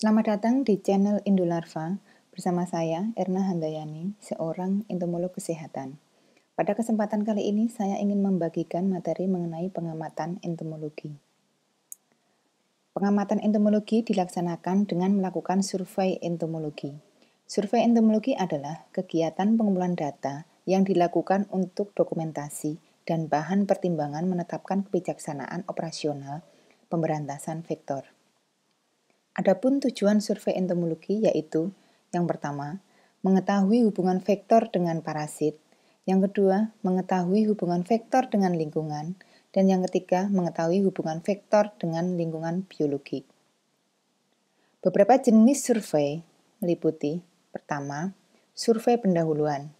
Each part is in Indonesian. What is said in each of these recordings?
Selamat datang di channel Indularva bersama saya Erna Handayani, seorang entomolog kesehatan. Pada kesempatan kali ini saya ingin membagikan materi mengenai pengamatan entomologi. Pengamatan entomologi dilaksanakan dengan melakukan survei entomologi. Survei entomologi adalah kegiatan pengumpulan data yang dilakukan untuk dokumentasi dan bahan pertimbangan menetapkan kebijaksanaan operasional pemberantasan vektor. Adapun tujuan survei entomologi yaitu yang pertama, mengetahui hubungan vektor dengan parasit, yang kedua, mengetahui hubungan vektor dengan lingkungan, dan yang ketiga, mengetahui hubungan vektor dengan lingkungan biologik. Beberapa jenis survei meliputi, pertama, survei pendahuluan.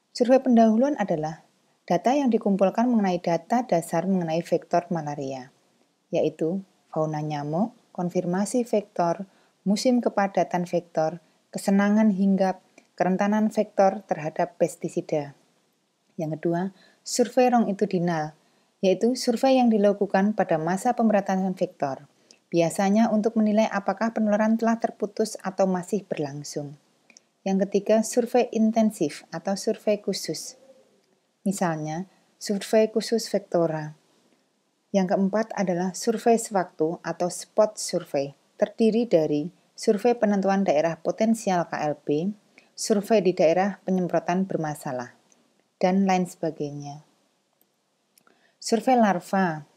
Survei pendahuluan adalah data yang dikumpulkan mengenai data dasar mengenai vektor malaria, yaitu fauna nyamuk, konfirmasi vektor, musim kepadatan vektor, kesenangan hinggap, kerentanan vektor terhadap pestisida. Yang kedua, survei longitudinal, yaitu survei yang dilakukan pada masa pemberantasan vektor, biasanya untuk menilai apakah penularan telah terputus atau masih berlangsung. Yang ketiga, survei intensif atau survei khusus. Misalnya, survei khusus vektora. Yang keempat adalah survei sewaktu atau spot survey, terdiri dari survei penentuan daerah potensial KLB, survei di daerah penyemprotan bermasalah, dan lain sebagainya. Survei larva.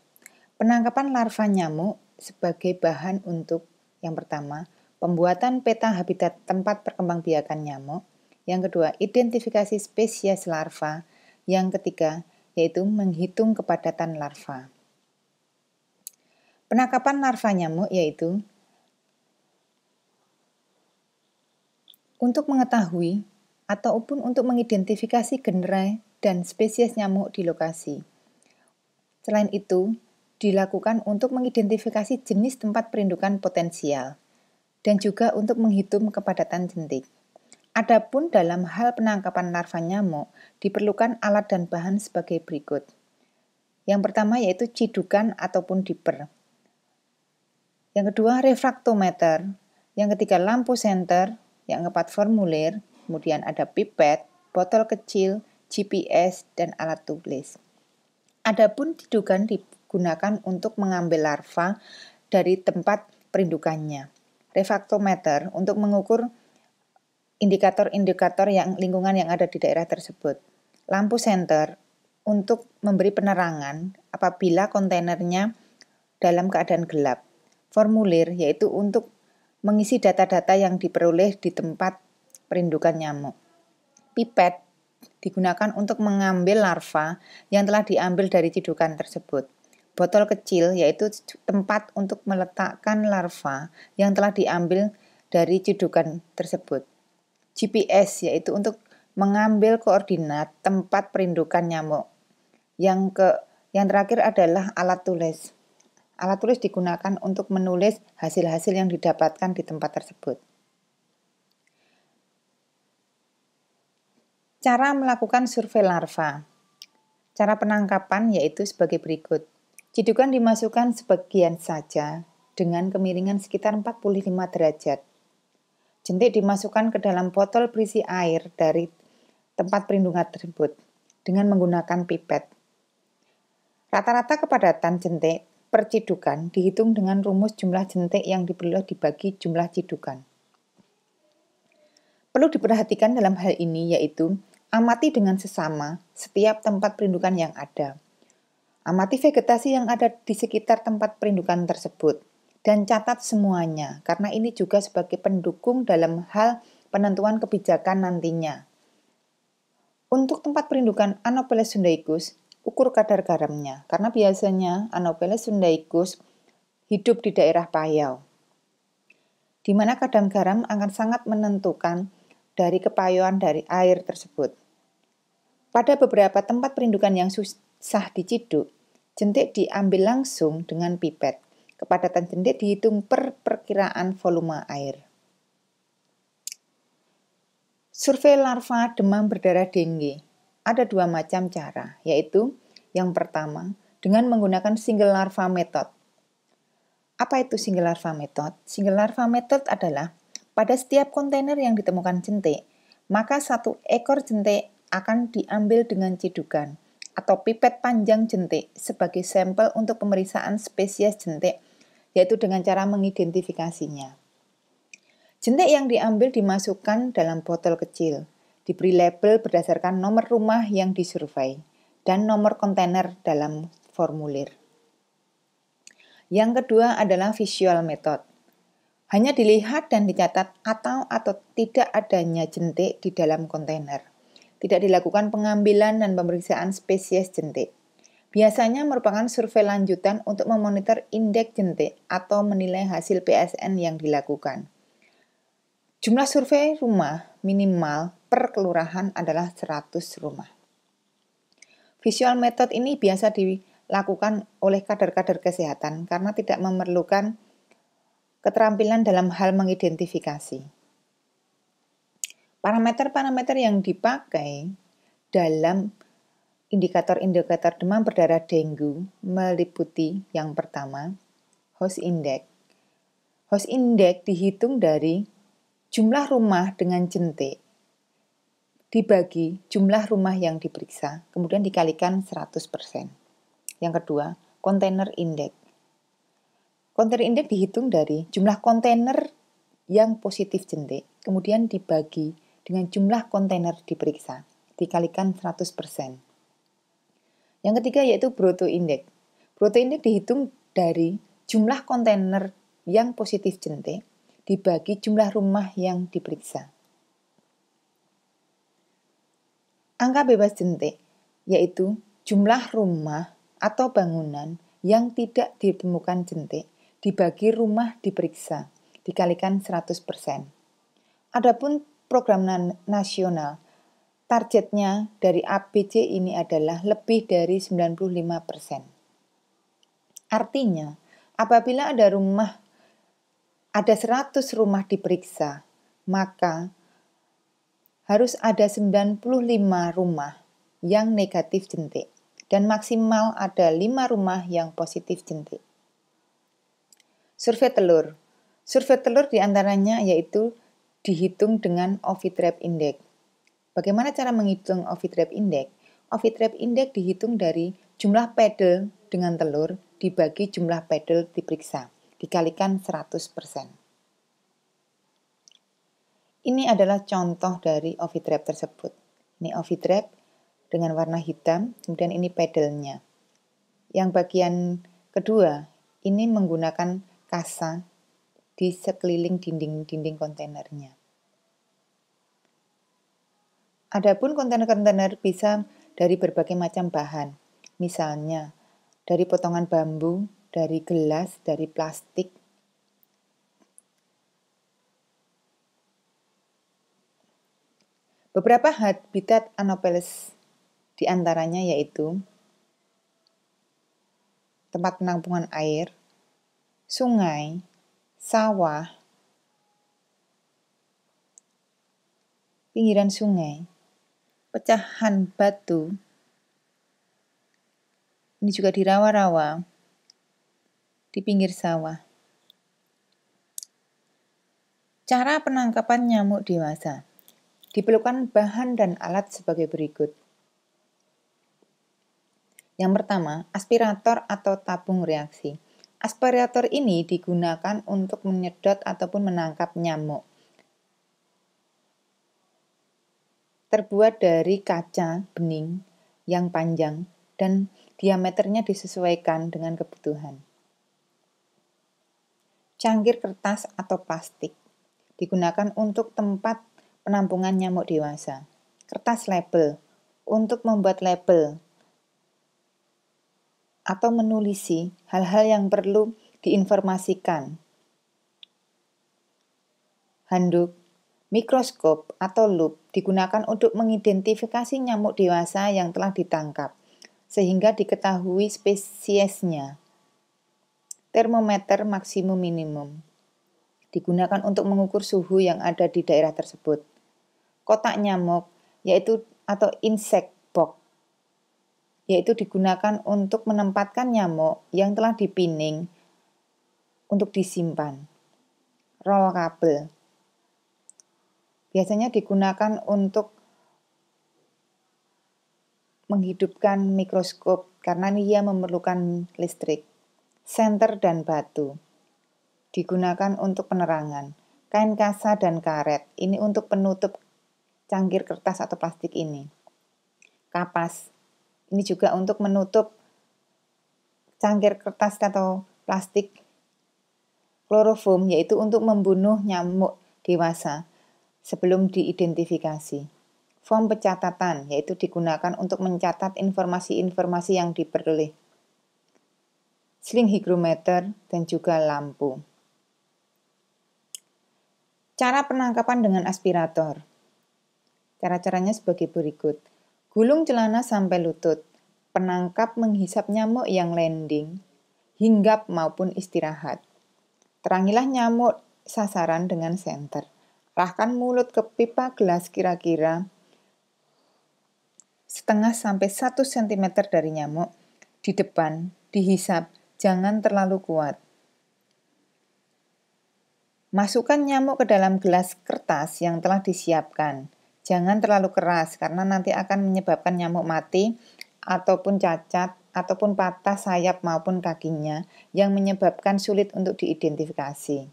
Penangkapan larva nyamuk sebagai bahan untuk yang pertama, pembuatan peta habitat tempat perkembangbiakan nyamuk, yang kedua, identifikasi spesies larva, yang ketiga, yaitu menghitung kepadatan larva. Penangkapan larva nyamuk yaitu untuk mengetahui ataupun untuk mengidentifikasi genre dan spesies nyamuk di lokasi. Selain itu, dilakukan untuk mengidentifikasi jenis tempat perindukan potensial dan juga untuk menghitung kepadatan jentik. Adapun dalam hal penangkapan larva nyamuk, diperlukan alat dan bahan sebagai berikut. Yang pertama yaitu cidukan ataupun diper. Yang kedua, refraktometer. Yang ketiga, lampu senter. Yang keempat, formulir. Kemudian ada pipet, botol kecil, GPS, dan alat tulis. Adapun cidukan digunakan untuk mengambil larva dari tempat perindukannya. Refraktometer untuk mengukur indikator-indikator lingkungan yang ada di daerah tersebut. Lampu senter untuk memberi penerangan apabila kontainernya dalam keadaan gelap. Formulir yaitu untuk mengisi data-data yang diperoleh di tempat perindukan nyamuk. Pipet digunakan untuk mengambil larva yang telah diambil dari cidukan tersebut. Botol kecil yaitu tempat untuk meletakkan larva yang telah diambil dari cidukan tersebut. GPS yaitu untuk mengambil koordinat tempat perindukan nyamuk. Yang terakhir adalah alat tulis. Alat tulis digunakan untuk menulis hasil-hasil yang didapatkan di tempat tersebut. Cara melakukan survei larva. Cara penangkapan yaitu sebagai berikut. Cidukan dimasukkan sebagian saja dengan kemiringan sekitar 45 derajat. Jentik dimasukkan ke dalam botol berisi air dari tempat perlindungan tersebut dengan menggunakan pipet. Rata-rata kepadatan jentik per cidukan dihitung dengan rumus jumlah jentik yang diperoleh dibagi jumlah cidukan. Perlu diperhatikan dalam hal ini yaitu amati dengan sesama setiap tempat perindukan yang ada. Amati vegetasi yang ada di sekitar tempat perindukan tersebut dan catat semuanya karena ini juga sebagai pendukung dalam hal penentuan kebijakan nantinya. Untuk tempat perindukan Anopheles sundaicus, ukur kadar garamnya, karena biasanya Anopheles sundaicus hidup di daerah payau, di mana kadar garam akan sangat menentukan dari kepayauan dari air tersebut. Pada beberapa tempat perindukan yang susah diciduk, jentik diambil langsung dengan pipet. Kepadatan jentik dihitung per perkiraan volume air. Survei larva demam berdarah dengue. Ada dua macam cara, yaitu yang pertama dengan menggunakan single larva method. Apa itu single larva method? Single larva method adalah pada setiap kontainer yang ditemukan jentik, maka satu ekor jentik akan diambil dengan cidukan atau pipet panjang jentik sebagai sampel untuk pemeriksaan spesies jentik, yaitu dengan cara mengidentifikasinya. Jentik yang diambil dimasukkan dalam botol kecil, diberi label berdasarkan nomor rumah yang disurvei dan nomor kontainer dalam formulir. Yang kedua adalah visual method. Hanya dilihat dan dicatat atau tidak adanya jentik di dalam kontainer. Tidak dilakukan pengambilan dan pemeriksaan spesies jentik. Biasanya merupakan survei lanjutan untuk memonitor indeks jentik atau menilai hasil PSN yang dilakukan. Jumlah survei rumah minimal per kelurahan adalah 100 rumah. Visual method ini biasa dilakukan oleh kader-kader kesehatan karena tidak memerlukan keterampilan dalam hal mengidentifikasi. Parameter-parameter yang dipakai dalam indikator-indikator demam berdarah dengue meliputi yang pertama, host index. Host index dihitung dari jumlah rumah dengan jentik dibagi jumlah rumah yang diperiksa, kemudian dikalikan 100%. Yang kedua, container index. Kontainer indeks dihitung dari jumlah kontainer yang positif jentik, kemudian dibagi dengan jumlah kontainer diperiksa, dikalikan 100%. Yang ketiga yaitu Brutto index. Brutto index dihitung dari jumlah kontainer yang positif jentik, dibagi jumlah rumah yang diperiksa. Angka bebas jentik, yaitu jumlah rumah atau bangunan yang tidak ditemukan jentik, dibagi rumah diperiksa, dikalikan 100%. Adapun program nasional, targetnya dari ABC ini adalah lebih dari 95%. Artinya, apabila ada 100 rumah diperiksa, maka harus ada 95 rumah yang negatif jentik dan maksimal ada 5 rumah yang positif jentik. Survei telur. Survei telur diantaranya yaitu dihitung dengan Ovitrap Index. Bagaimana cara menghitung Ovitrap Index? Ovitrap Index dihitung dari jumlah pedel dengan telur dibagi jumlah pedel diperiksa, dikalikan 100%. Ini adalah contoh dari Ovitrap tersebut. Ini Ovitrap dengan warna hitam, kemudian ini pedelnya. Yang bagian kedua, ini menggunakan kasa di sekeliling dinding-dinding kontainernya. Adapun kontainer-kontainer bisa dari berbagai macam bahan, misalnya dari potongan bambu, dari gelas, dari plastik. Beberapa habitat Anopheles diantaranya yaitu tempat penampungan air, sungai, sawah, pinggiran sungai, pecahan batu, ini juga di rawa-rawa, di pinggir sawah. Cara penangkapan nyamuk dewasa. Diperlukan bahan dan alat sebagai berikut. Yang pertama, aspirator atau tabung reaksi. Aspirator ini digunakan untuk menyedot ataupun menangkap nyamuk. Terbuat dari kaca bening yang panjang dan diameternya disesuaikan dengan kebutuhan. Cangkir kertas atau plastik digunakan untuk tempat penampungan nyamuk dewasa. Kertas label untuk membuat label atau menulisi hal-hal yang perlu diinformasikan. Handuk, mikroskop atau lup digunakan untuk mengidentifikasi nyamuk dewasa yang telah ditangkap, sehingga diketahui spesiesnya. Termometer maksimum minimum digunakan untuk mengukur suhu yang ada di daerah tersebut. Kotak nyamuk, yaitu atau insect box, yaitu digunakan untuk menempatkan nyamuk yang telah dipining untuk disimpan. Rol kabel biasanya digunakan untuk menghidupkan mikroskop karena ia memerlukan listrik. Senter dan batu digunakan untuk penerangan. Kain kasa dan karet ini untuk penutup cangkir kertas atau plastik ini. Kapas ini juga untuk menutup cangkir kertas atau plastik. Kloroform yaitu untuk membunuh nyamuk dewasa sebelum diidentifikasi. Form pencatatan yaitu digunakan untuk mencatat informasi-informasi yang diperoleh. Sling hygrometer dan juga lampu. Cara penangkapan dengan aspirator. Cara-caranya sebagai berikut. Gulung celana sampai lutut. Penangkap menghisap nyamuk yang landing, hinggap maupun istirahat. Terangilah nyamuk sasaran dengan senter. Arahkan mulut ke pipa gelas kira-kira setengah sampai 1 cm dari nyamuk. Di depan, dihisap, jangan terlalu kuat. Masukkan nyamuk ke dalam gelas kertas yang telah disiapkan. Jangan terlalu keras karena nanti akan menyebabkan nyamuk mati ataupun cacat ataupun patah sayap maupun kakinya yang menyebabkan sulit untuk diidentifikasi.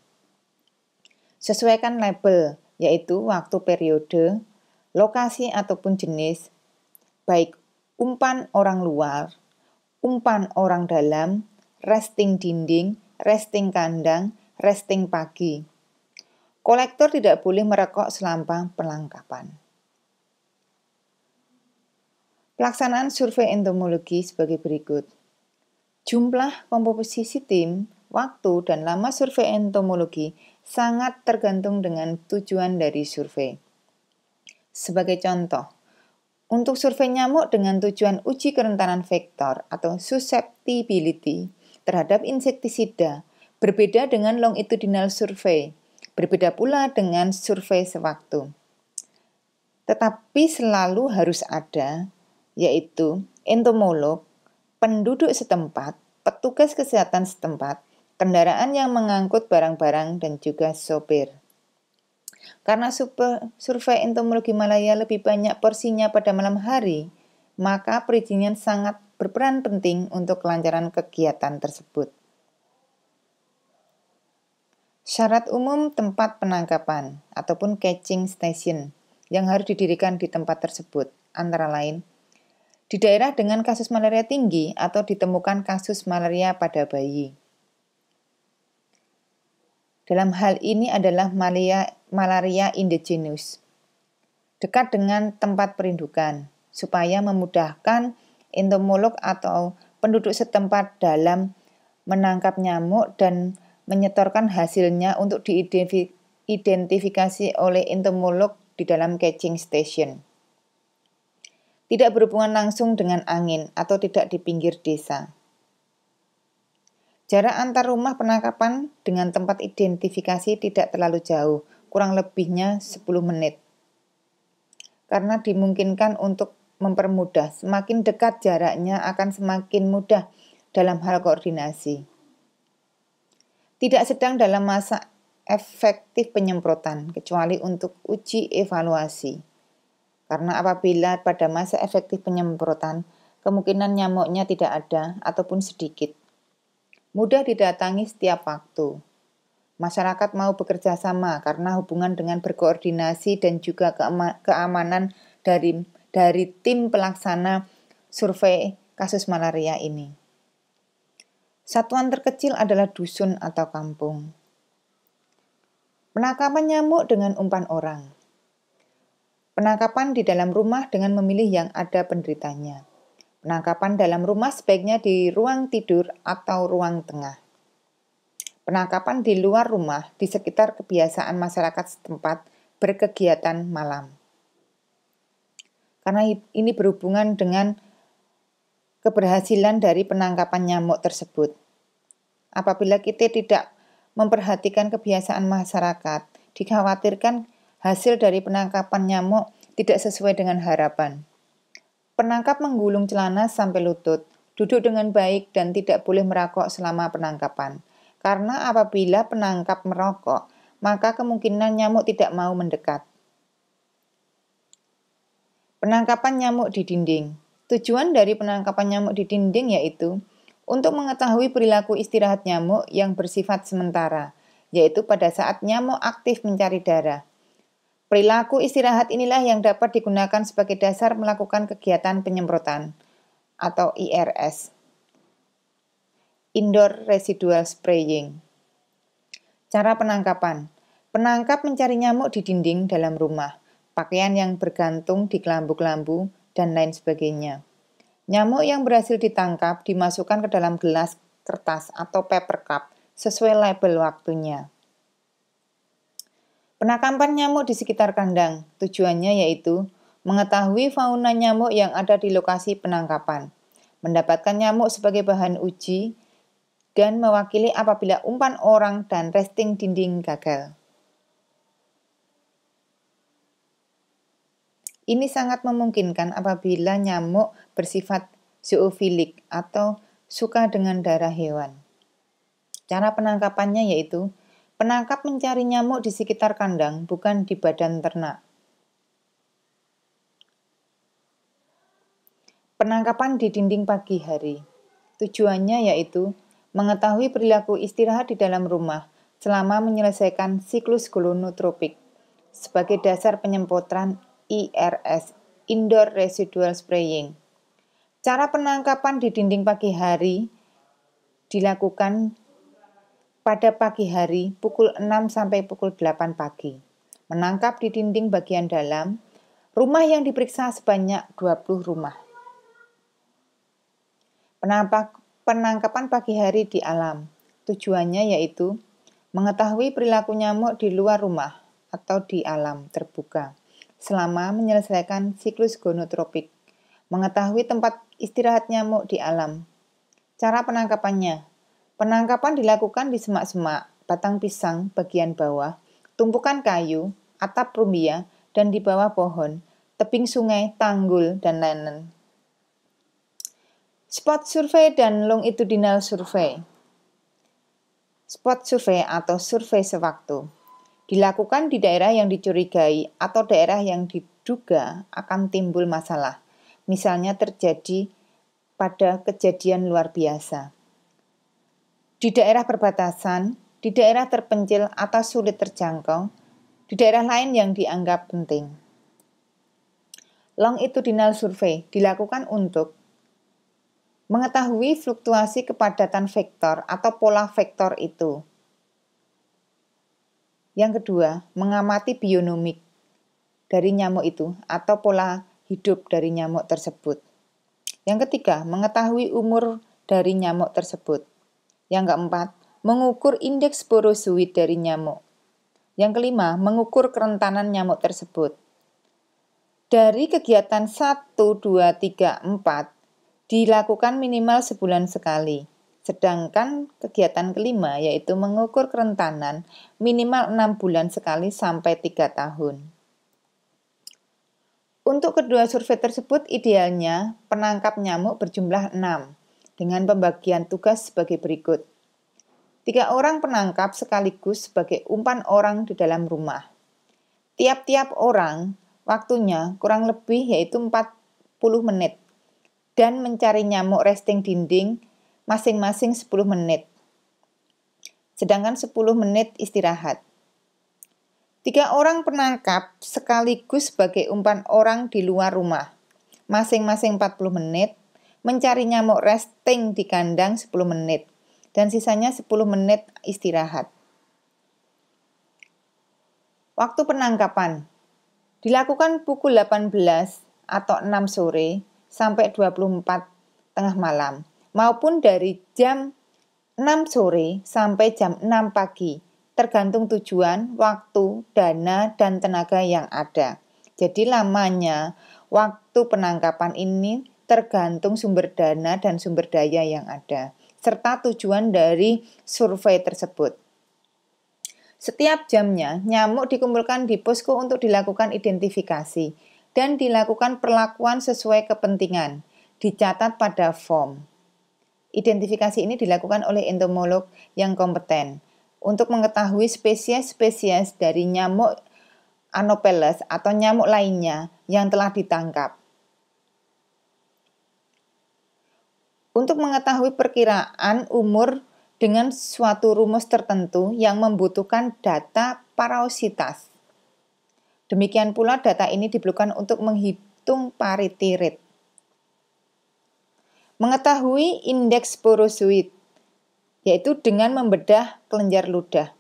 Sesuaikan label, yaitu waktu periode, lokasi ataupun jenis, baik umpan orang luar, umpan orang dalam, resting dinding, resting kandang, resting pagi. Kolektor tidak boleh merekok selama penangkapan. Pelaksanaan survei entomologi sebagai berikut. Jumlah, komposisi tim, waktu, dan lama survei entomologi sangat tergantung dengan tujuan dari survei. Sebagai contoh, untuk survei nyamuk dengan tujuan uji kerentanan vektor atau susceptibility terhadap insektisida berbeda dengan longitudinal survei, berbeda pula dengan survei sewaktu. Tetapi selalu harus ada, yaitu entomolog, penduduk setempat, petugas kesehatan setempat, kendaraan yang mengangkut barang-barang, dan juga sopir. Karena survei entomologi Malaya lebih banyak porsinya pada malam hari, maka perizinan sangat berperan penting untuk kelancaran kegiatan tersebut. Syarat umum tempat penangkapan ataupun catching station yang harus didirikan di tempat tersebut, antara lain di daerah dengan kasus malaria tinggi atau ditemukan kasus malaria pada bayi. Dalam hal ini adalah malaria indigenous, dekat dengan tempat perindukan, supaya memudahkan entomolog atau penduduk setempat dalam menangkap nyamuk dan menyetorkan hasilnya untuk diidentifikasi oleh entomolog di dalam catching station. Tidak berhubungan langsung dengan angin atau tidak di pinggir desa. Jarak antar rumah penangkapan dengan tempat identifikasi tidak terlalu jauh, kurang lebihnya 10 menit. Karena dimungkinkan untuk mempermudah, semakin dekat jaraknya akan semakin mudah dalam hal koordinasi. Tidak sedang dalam masa efektif penyemprotan, kecuali untuk uji evaluasi. Karena apabila pada masa efektif penyemprotan, kemungkinan nyamuknya tidak ada ataupun sedikit. Mudah didatangi setiap waktu. Masyarakat mau bekerja sama karena hubungan dengan berkoordinasi dan juga keamanan dari tim pelaksana survei kasus malaria ini. Satuan terkecil adalah dusun atau kampung. Penangkapan nyamuk dengan umpan orang. Penangkapan di dalam rumah dengan memilih yang ada penderitanya. Penangkapan dalam rumah sebaiknya di ruang tidur atau ruang tengah. Penangkapan di luar rumah di sekitar kebiasaan masyarakat setempat berkegiatan malam. Karena ini berhubungan dengan keberhasilan dari penangkapan nyamuk tersebut. Apabila kita tidak memperhatikan kebiasaan masyarakat, dikhawatirkan hasil dari penangkapan nyamuk tidak sesuai dengan harapan. Penangkap menggulung celana sampai lutut, duduk dengan baik dan tidak boleh merokok selama penangkapan. karena apabila penangkap merokok, maka kemungkinan nyamuk tidak mau mendekat. Penangkapan nyamuk di dinding. Tujuan dari penangkapan nyamuk di dinding yaitu untuk mengetahui perilaku istirahat nyamuk yang bersifat sementara, yaitu pada saat nyamuk aktif mencari darah. Perilaku istirahat inilah yang dapat digunakan sebagai dasar melakukan kegiatan penyemprotan atau IRS, Indoor Residual Spraying. Cara penangkapan. Penangkap mencari nyamuk di dinding dalam rumah, pakaian yang bergantung di kelambu-kelambu, dan lain sebagainya. Nyamuk yang berhasil ditangkap dimasukkan ke dalam gelas, kertas, atau paper cup sesuai label waktunya. Penangkapan nyamuk di sekitar kandang, tujuannya yaitu mengetahui fauna nyamuk yang ada di lokasi penangkapan, mendapatkan nyamuk sebagai bahan uji, dan mewakili apabila umpan orang dan resting dinding gagal. Ini sangat memungkinkan apabila nyamuk bersifat zoofilik atau suka dengan darah hewan. Cara penangkapannya yaitu penangkap mencari nyamuk di sekitar kandang, bukan di badan ternak. Penangkapan di dinding pagi hari. Tujuannya yaitu mengetahui perilaku istirahat di dalam rumah selama menyelesaikan siklus gonotropik sebagai dasar penyemprotan IRS, Indoor Residual Spraying. Cara penangkapan di dinding pagi hari dilakukan pada pagi hari pukul 6 sampai pukul 8 pagi. Menangkap di dinding bagian dalam, rumah yang diperiksa sebanyak 20 rumah. Penangkapan pagi hari di alam. Tujuannya yaitu mengetahui perilaku nyamuk di luar rumah atau di alam terbuka selama menyelesaikan siklus gonotropik. Mengetahui tempat istirahat nyamuk di alam. Cara penangkapannya. Penangkapan dilakukan di semak-semak, batang pisang bagian bawah, tumpukan kayu, atap rumbia, dan di bawah pohon, tebing sungai, tanggul, dan lain-lain. Spot survey dan longitudinal survey. Spot survey atau survei sewaktu dilakukan di daerah yang dicurigai atau daerah yang diduga akan timbul masalah, misalnya terjadi pada kejadian luar biasa. Di daerah perbatasan, di daerah terpencil atau sulit terjangkau, di daerah lain yang dianggap penting. Longitudinal survey dilakukan untuk mengetahui fluktuasi kepadatan vektor atau pola vektor itu. Yang kedua, mengamati bionomik dari nyamuk itu atau pola hidup dari nyamuk tersebut. Yang ketiga, mengetahui umur dari nyamuk tersebut. Yang keempat, mengukur indeks sporozoid dari nyamuk. Yang kelima, mengukur kerentanan nyamuk tersebut. Dari kegiatan 1, 2, 3, 4 dilakukan minimal sebulan sekali. Sedangkan kegiatan kelima yaitu mengukur kerentanan minimal 6 bulan sekali sampai 3 tahun. Untuk kedua survei tersebut idealnya penangkap nyamuk berjumlah 6 dengan pembagian tugas sebagai berikut. 3 orang penangkap sekaligus sebagai umpan orang di dalam rumah. Tiap-tiap orang waktunya kurang lebih yaitu 40 menit dan mencari nyamuk resting dinding masing-masing 10 menit. Sedangkan 10 menit istirahat. 3 orang penangkap sekaligus sebagai umpan orang di luar rumah, masing-masing 40 menit, mencari nyamuk resting di kandang 10 menit, dan sisanya 10 menit istirahat. Waktu penangkapan dilakukan pukul 18 atau 6 sore sampai 24 tengah malam, maupun dari jam 6 sore sampai jam 6 pagi, tergantung tujuan, waktu, dana, dan tenaga yang ada. Jadi lamanya waktu penangkapan ini tergantung sumber dana dan sumber daya yang ada, serta tujuan dari survei tersebut. Setiap jamnya, nyamuk dikumpulkan di posko untuk dilakukan identifikasi dan dilakukan perlakuan sesuai kepentingan, dicatat pada form. Identifikasi ini dilakukan oleh entomolog yang kompeten untuk mengetahui spesies-spesies dari nyamuk Anopheles atau nyamuk lainnya yang telah ditangkap. Untuk mengetahui perkiraan umur dengan suatu rumus tertentu yang membutuhkan data parasitas. Demikian pula data ini diperlukan untuk menghitung parity rate. Mengetahui indeks sporozoid, yaitu dengan membedah kelenjar ludah.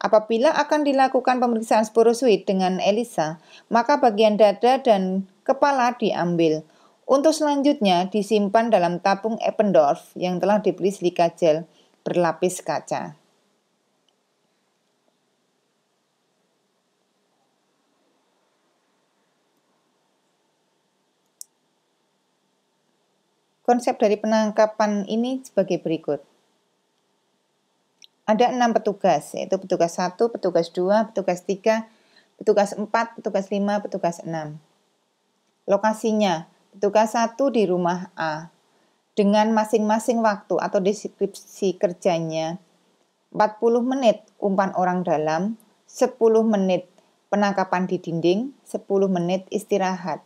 Apabila akan dilakukan pemeriksaan sporozoid dengan ELISA, maka bagian dada dan kepala diambil. Untuk selanjutnya disimpan dalam tabung Eppendorf yang telah diberi silika gel berlapis kaca. Konsep dari penangkapan ini sebagai berikut. Ada 6 petugas, yaitu petugas 1, petugas 2, petugas 3, petugas 4, petugas 5, petugas 6. Lokasinya, petugas 1 di rumah A, dengan masing-masing waktu atau deskripsi kerjanya. 40 menit umpan orang dalam, 10 menit penangkapan di dinding, 10 menit istirahat.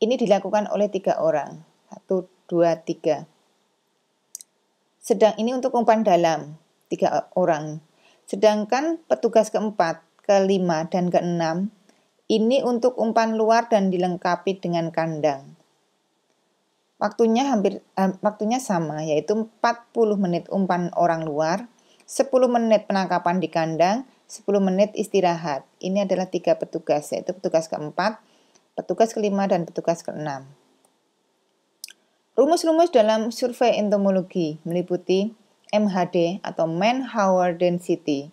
Ini dilakukan oleh 3 orang, 1, 2, 3. Sedang ini untuk umpan dalam, 3 orang. Sedangkan petugas keempat, kelima, dan keenam, ini untuk umpan luar dan dilengkapi dengan kandang. Waktunya sama, yaitu 40 menit umpan orang luar, 10 menit penangkapan di kandang, 10 menit istirahat. Ini adalah 3 petugas, yaitu petugas keempat, petugas kelima, dan petugas keenam. Rumus-rumus dalam survei entomologi meliputi MHD atau Man-Hour Density,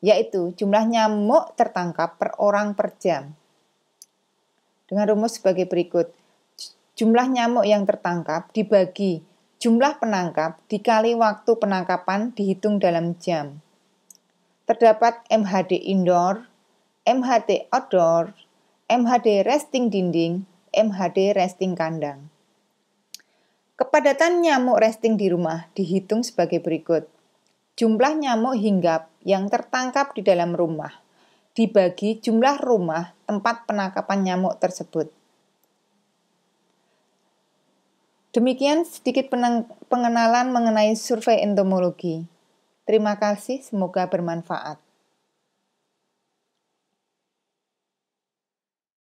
yaitu jumlah nyamuk tertangkap per orang per jam. Dengan rumus sebagai berikut, jumlah nyamuk yang tertangkap dibagi jumlah penangkap dikali waktu penangkapan dihitung dalam jam. Terdapat MHD indoor, MHD outdoor, MHD resting dinding, MHD resting kandang. Kepadatan nyamuk resting di rumah dihitung sebagai berikut. Jumlah nyamuk hinggap yang tertangkap di dalam rumah dibagi jumlah rumah tempat penangkapan nyamuk tersebut. Demikian sedikit pengenalan mengenai survei entomologi. Terima kasih, semoga bermanfaat.